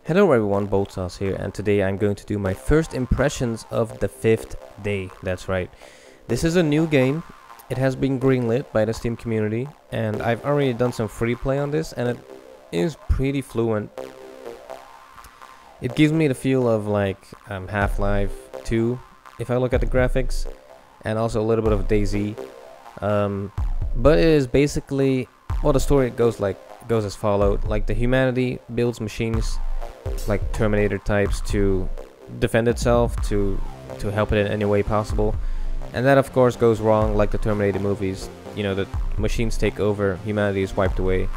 Hello everyone, Boltsauce here, and today I'm going to do my first impressions of the 5th day. That's right. This is a new game. It has been greenlit by the Steam community, and I've already done some free play on this, and it is pretty fluent. It gives me the feel of like Half-Life 2, if I look at the graphics, and also a little bit of DayZ. But it is basically, well, the story goes as followed. Like, the humanity builds machines like Terminator types to defend itself, to help it in any way possible, and that of course goes wrong, like the Terminator movies. You know, the machines take over, humanity is wiped away,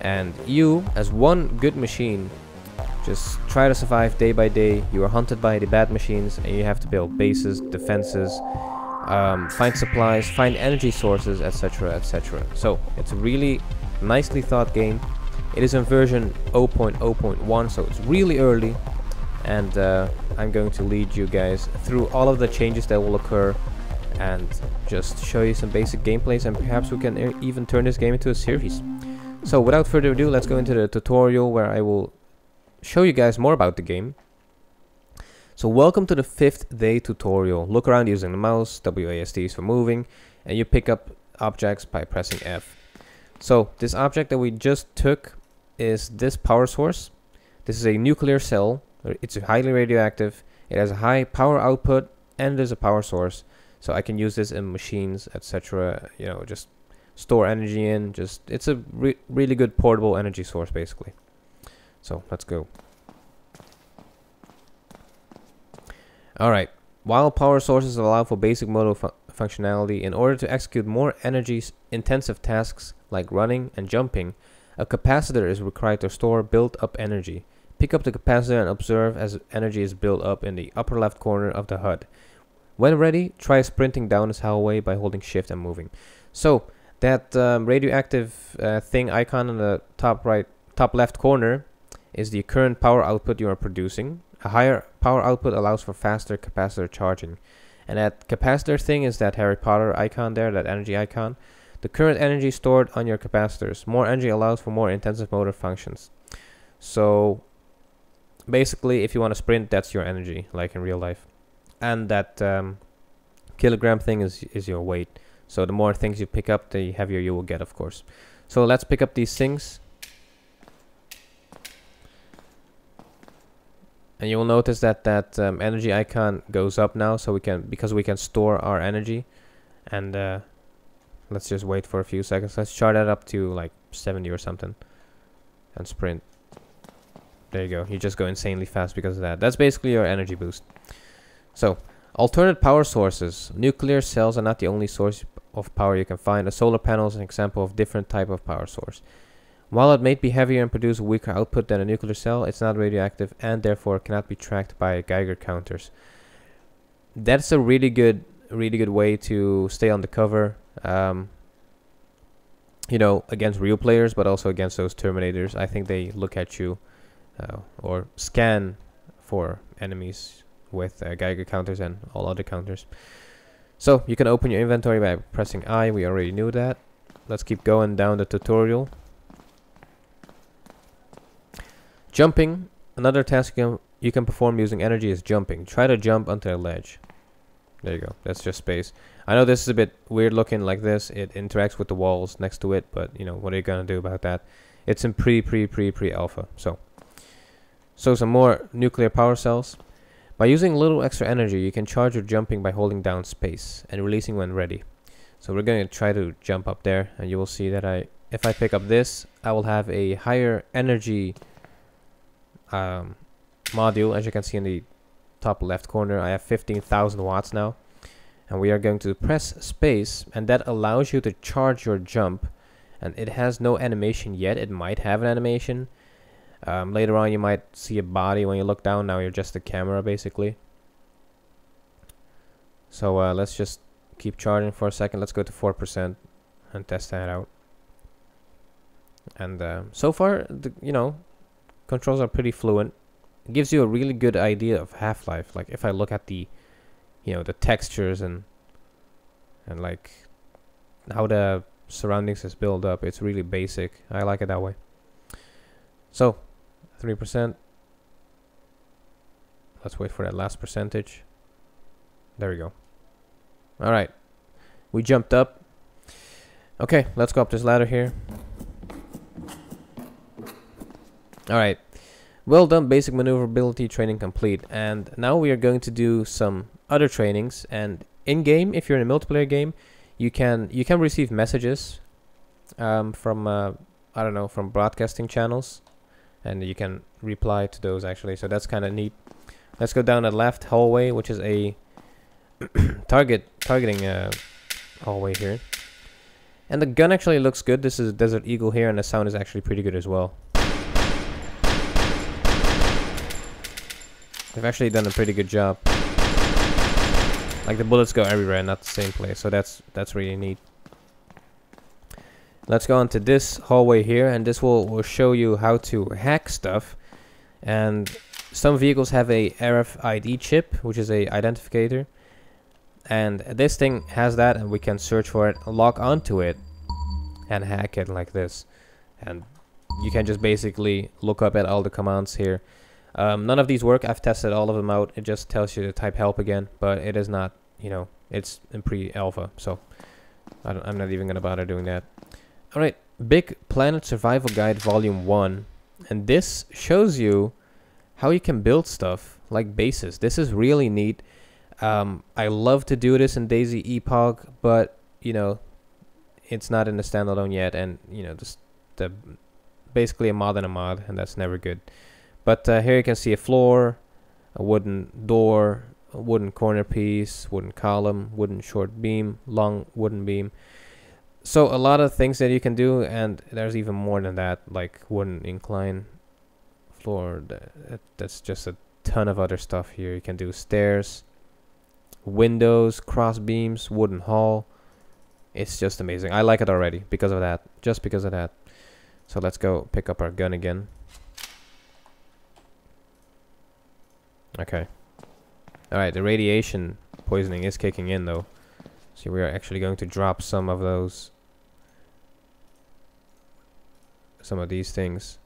and you, as one good machine, just try to survive day by day. You are hunted by the bad machines, and you have to build bases, defenses, find supplies, find energy sources, etc, etc. So it's a really nicely thought game. It is in version 0.0.1, so it's really early, and I'm going to lead you guys through all of the changes that will occur and just show you some basic gameplays, and perhaps we can even turn this game into a series. So without further ado, let's go into the tutorial where I will show you guys more about the game. So welcome to the 5th day tutorial. Look around using the mouse, WASD is for moving, and you pick up objects by pressing F. So this object that we just took is this power source. This is a nuclear cell. It's highly radioactive. It has a high power output, and there's a power source. So I can use this in machines, etc. You know, just store energy in. It's a really good portable energy source, basically. So let's go. Alright, while power sources allow for basic motor functionality, in order to execute more energy-intensive tasks like running and jumping, a capacitor is required to store built-up energy. Pick up the capacitor and observe as energy is built up in the upper left corner of the HUD. When ready, try sprinting down this hallway by holding shift and moving. So that radioactive thing icon in the top left corner is the current power output you are producing. A higher power output allows for faster capacitor charging. And that capacitor thing is that Harry Potter icon there, that energy icon. The current energy stored on your capacitors. More energy allows for more intensive motor functions. So basically, if you want to sprint, that's your energy, like in real life. And that kilogram thing is your weight. So the more things you pick up, the heavier you will get, of course. So let's pick up these things. And you will notice that energy icon goes up now, so because we can store our energy. And let's just wait for a few seconds. Let's chart that up to like 70 or something, and sprint. There you go. You just go insanely fast because of that. That's basically your energy boost. So alternate power sources. Nuclear cells are not the only source of power you can find. A solar panel is an example of different type of power source. While it may be heavier and produce a weaker output than a nuclear cell, it's not radioactive and therefore cannot be tracked by Geiger counters. That's a really good way to stay on the cover, you know, against real players, but also against those Terminators. I think they look at you or scan for enemies with Geiger counters and all other counters. So you can open your inventory by pressing I. We already knew that. Let's keep going down the tutorial. Jumping. Another task you can perform using energy is jumping. Try to jump onto a ledge. There you go. That's just space. I know this is a bit weird looking like this. It interacts with the walls next to it, but you know, what are you gonna do about that? It's in pre-alpha. So some more nuclear power cells. By using a little extra energy, you can charge your jumping by holding down space and releasing when ready. So we're going to try to jump up there, and you will see that if I pick up this, I will have a higher energy module. As you can see in the top left corner, I have 15,000 watts now, and we are going to press space, and that allows you to charge your jump. And it has no animation yet. It might have an animation. Later on you might see a body when you look down. Now you're just a camera basically. So let's just keep charging for a second. Let's go to 4% and test that out. And so far, you know, controls are pretty fluent. It gives you a really good idea of Half-Life. Like if I look at the, you know, the textures and like how the surroundings is built up, it's really basic. I like it that way. So 3%. Let's wait for that last percentage. There we go. Alright. We jumped up. Okay, let's go up this ladder here. Alright. Well done, basic maneuverability training complete. And now we are going to do some other trainings. And in game, if you're in a multiplayer game, you can receive messages from I don't know, from broadcasting channels, and you can reply to those actually. So that's kind of neat. Let's go down the left hallway, which is a targeting hallway here. And the gun actually looks good. This is a Desert Eagle here, and the sound is actually pretty good as well. They've actually done a pretty good job. Like the bullets go everywhere, not the same place. So that's really neat. Let's go on to this hallway here, and this will show you how to hack stuff. And some vehicles have a RFID chip, which is a identificator. And this thing has that, and we can search for it, lock onto it, and hack it like this. And you can just basically look up at all the commands here. None of these work. I've tested all of them out. It just tells you to type help again, but it is not, you know, it's in pre-alpha, so I'm not even going to bother doing that. Alright, Big Planet Survival Guide Volume 1. And this shows you how you can build stuff like bases. This is really neat. I love to do this in DayZ Epoch, but, you know, it's not in the standalone yet. And, you know, basically a mod and a mod, and that's never good. But here you can see a floor, a wooden door, a wooden corner piece, wooden column, wooden short beam, long wooden beam. So a lot of things that you can do, and there's even more than that, like wooden incline floor. That's just a ton of other stuff here. You can do stairs, windows, cross beams, wooden hall. It's just amazing. I like it already because of that, just because of that. So let's go pick up our gun again. Okay. Alright, the radiation poisoning is kicking in though. So we are actually going to drop some of those, some of these things.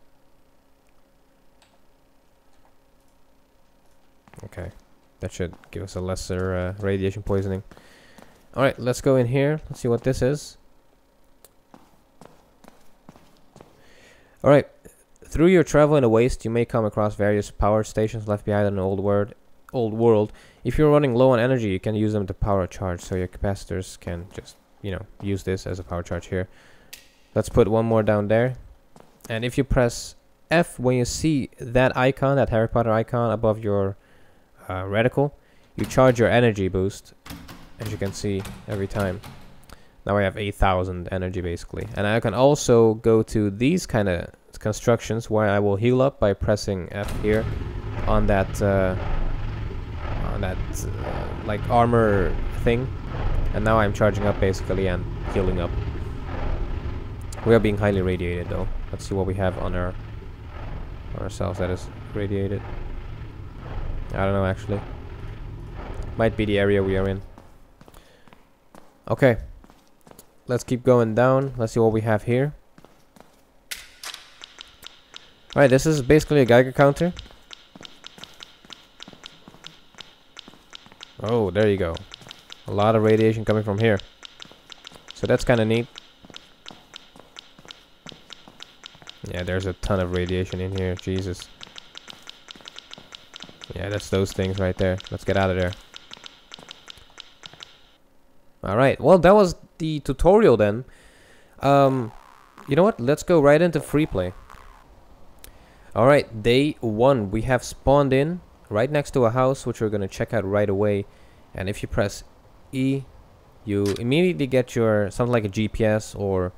Okay, that should give us a lesser radiation poisoning. Alright, let's go in here. Let's see what this is. Alright, through your travel in the waste, you may come across various power stations left behind in an old world. If you're running low on energy, you can use them to power a charge, so your capacitors can just, you know, use this as a power charge here. Let's put one more down there. And if you press F when you see that icon, that Harry Potter icon above your reticle, you charge your energy boost, as you can see every time. Now I have 8,000 energy basically. And I can also go to these kind of constructions where I will heal up by pressing F here on that like armor thing, and now I'm charging up basically and healing up. We are being highly radiated though. Let's see what we have on ourselves that is radiated. I don't know actually. Might be the area we are in. Okay, let's keep going down. Let's see what we have here. Alright, this is basically a Geiger counter. Oh, there you go. A lot of radiation coming from here. So that's kind of neat. Yeah, there's a ton of radiation in here. Jesus. Yeah, that's those things right there. Let's get out of there. Alright, well, that was the tutorial then. You know what? Let's go right into free play. Alright, day 1. We have spawned in right next to a house, which we're going to check out right away. And if you press E, you immediately get your something like a GPS or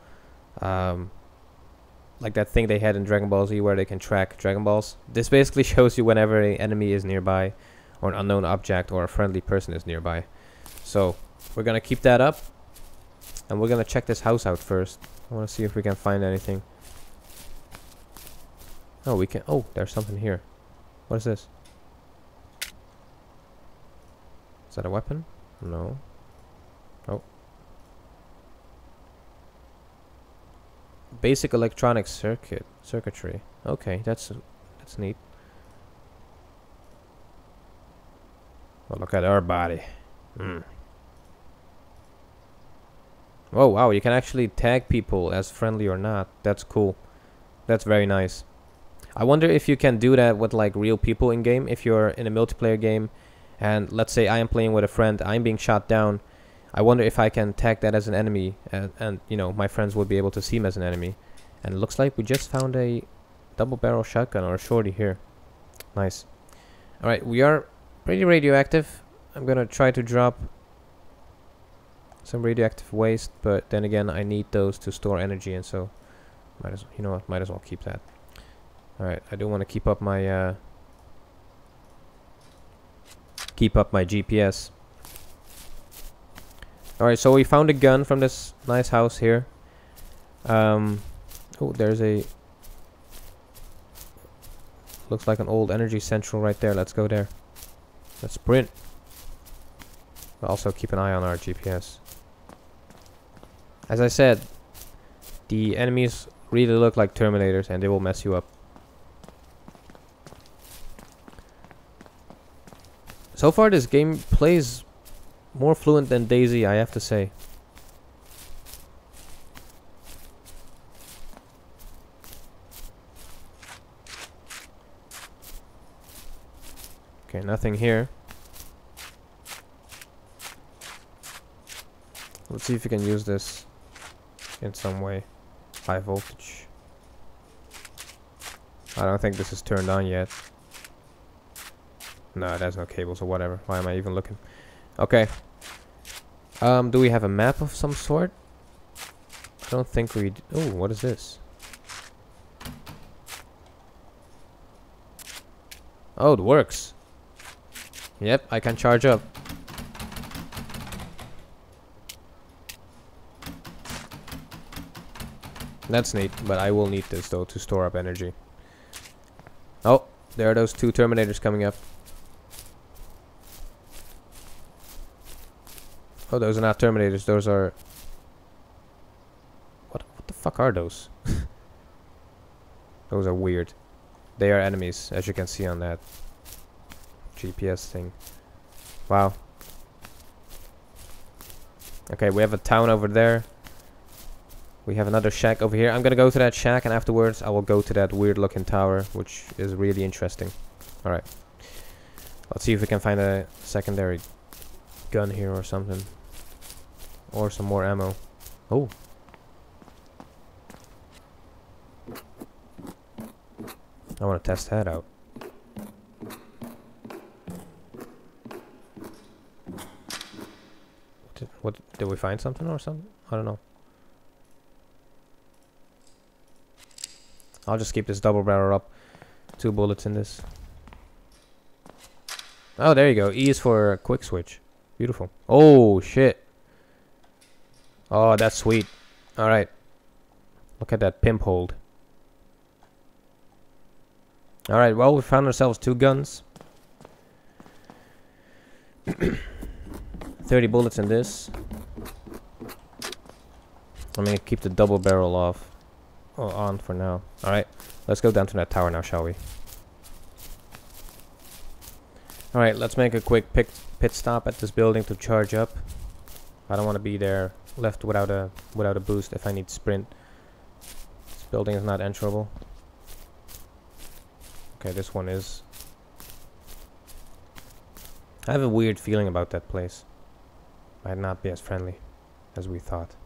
like that thing they had in Dragon Ball Z where they can track Dragon Balls. This basically shows you whenever an enemy is nearby, or an unknown object or a friendly person is nearby. So we're going to keep that up, and we're going to check this house out first. I want to see if we can find anything. Oh, we can. Oh, there's something here. What is this? Is that a weapon? No. Oh. basic electronic circuitry. Okay, that's neat. Well, look at our body. Oh wow, you can actually tag people as friendly or not. That's cool. That's very nice. I wonder if you can do that with like real people in game. If you're in a multiplayer game, and let's say I am playing with a friend, I'm being shot down. I wonder if I can tag that as an enemy, and you know, my friends would be able to see him as an enemy. And it looks like we just found a double barrel shotgun or a shorty here. Nice. Alright, we are pretty radioactive. I'm gonna try to drop some radioactive waste, but then again I need those to store energy, and so might as, you know what, might as well keep that. Alright, I do want to keep up my GPS. Alright, so we found a gun from this nice house here. Oh, there's a... looks like an old energy central right there. Let's go there. Let's sprint. But also keep an eye on our GPS. As I said, the enemies really look like Terminators and they will mess you up. So far this game plays more fluent than DayZ, I have to say. Okay, nothing here. Let's see if we can use this in some way. High voltage. I don't think this is turned on yet. No, there's no cables or whatever. Why am I even looking? Okay. Do we have a map of some sort? I don't think we... Oh, what is this? Oh, it works. Yep, I can charge up. That's neat, but I will need this though to store up energy. Oh, there are those two Terminators coming up. Oh, those are not Terminators, those are... What the fuck are those? Those are weird. They are enemies, as you can see on that GPS thing. Wow. Okay, we have a town over there. We have another shack over here. I'm gonna go to that shack and afterwards I will go to that weird looking tower, which is really interesting. Alright. Let's see if we can find a secondary gun here or something. Or some more ammo. Oh. I want to test that out. What did we find something or something? I don't know. I'll just keep this double barrel up. 2 bullets in this. Oh, there you go. E is for a quick switch. Beautiful. Oh, shit. Oh, that's sweet. Alright. Look at that pimp hold. Alright, well, we found ourselves 2 guns. 30 bullets in this. I'm gonna keep the double barrel off. Oh, on for now. Alright, let's go down to that tower now, shall we? Alright, let's make a quick pit stop at this building to charge up. I don't want to be there left without a boost if I need sprint. This building is not enterable. Okay, this one is. I have a weird feeling about that place. Might not be as friendly as we thought.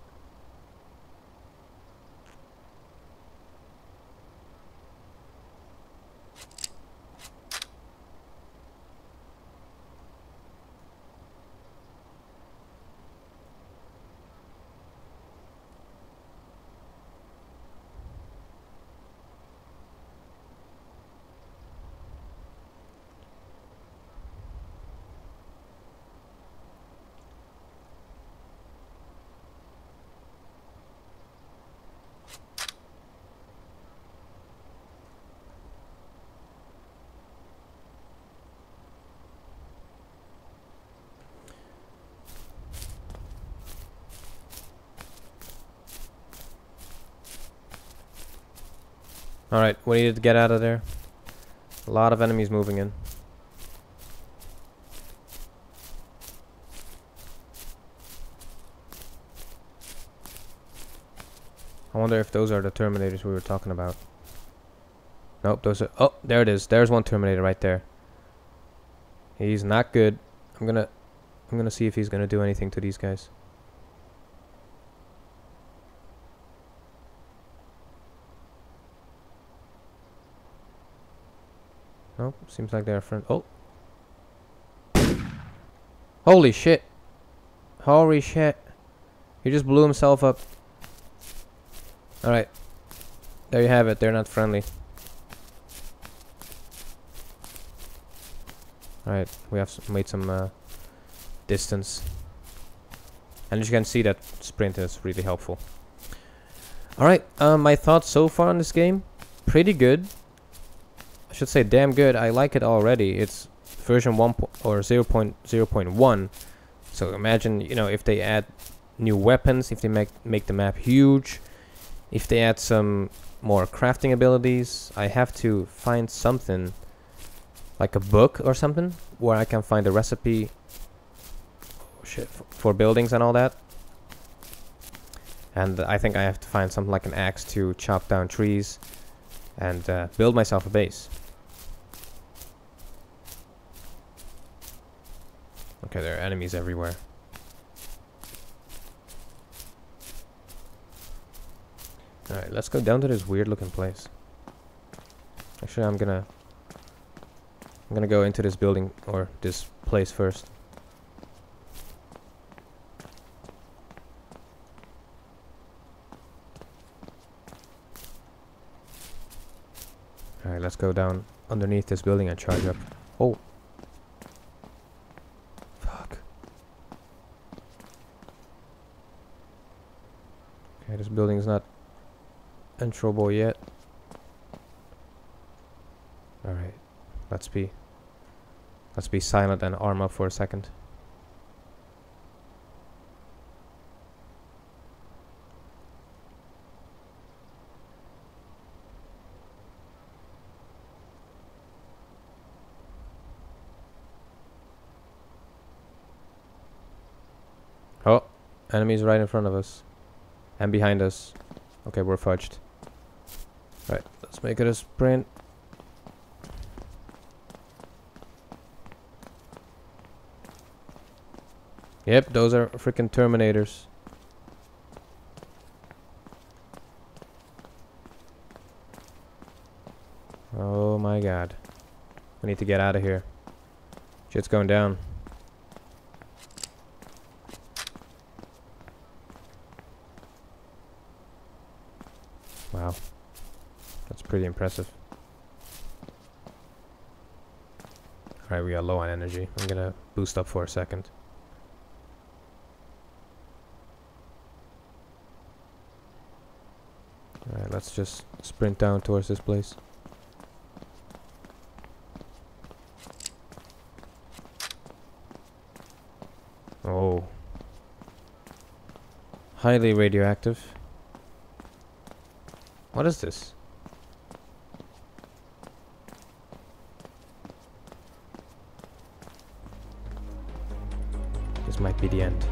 Alright, we need to get out of there. A lot of enemies moving in. I wonder if those are the Terminators we were talking about. Nope, those are... Oh, there it is. There's one Terminator right there. He's not good. I'm gonna see if he's gonna do anything to these guys. Nope, seems like they're friends. Oh! Holy shit! Holy shit! He just blew himself up. Alright. There you have it. They're not friendly. Alright, we have made some distance. And as you can see, that sprint is really helpful. Alright, my thoughts so far on this game. Pretty good. I should say damn good. I like it already. It's version 1 or 0.0.1. So imagine, you know, if they add new weapons, if they make the map huge, if they add some more crafting abilities. I have to find something like a book or something where I can find a recipe for buildings and all that. And I think I have to find something like an axe to chop down trees and build myself a base. Okay, there are enemies everywhere. Alright, let's go down to this weird looking place. Actually, I'm gonna go into this building or this place first. Alright, let's go down underneath this building and charge up. Oh. Fuck. Okay, this building's not enterable yet. Alright. Let's be silent and arm up for a second. Oh, enemies right in front of us. And behind us. Okay, we're fudged. Right, let's make it a sprint. Yep, those are freaking Terminators. Oh my god. We need to get out of here. Shit's going down. Wow. That's pretty impressive. Alright, we are low on energy. I'm gonna boost up for a second. Alright, let's just sprint down towards this place. Oh. Highly radioactive. What is this? This might be the end.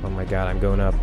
Oh my god, I'm going up.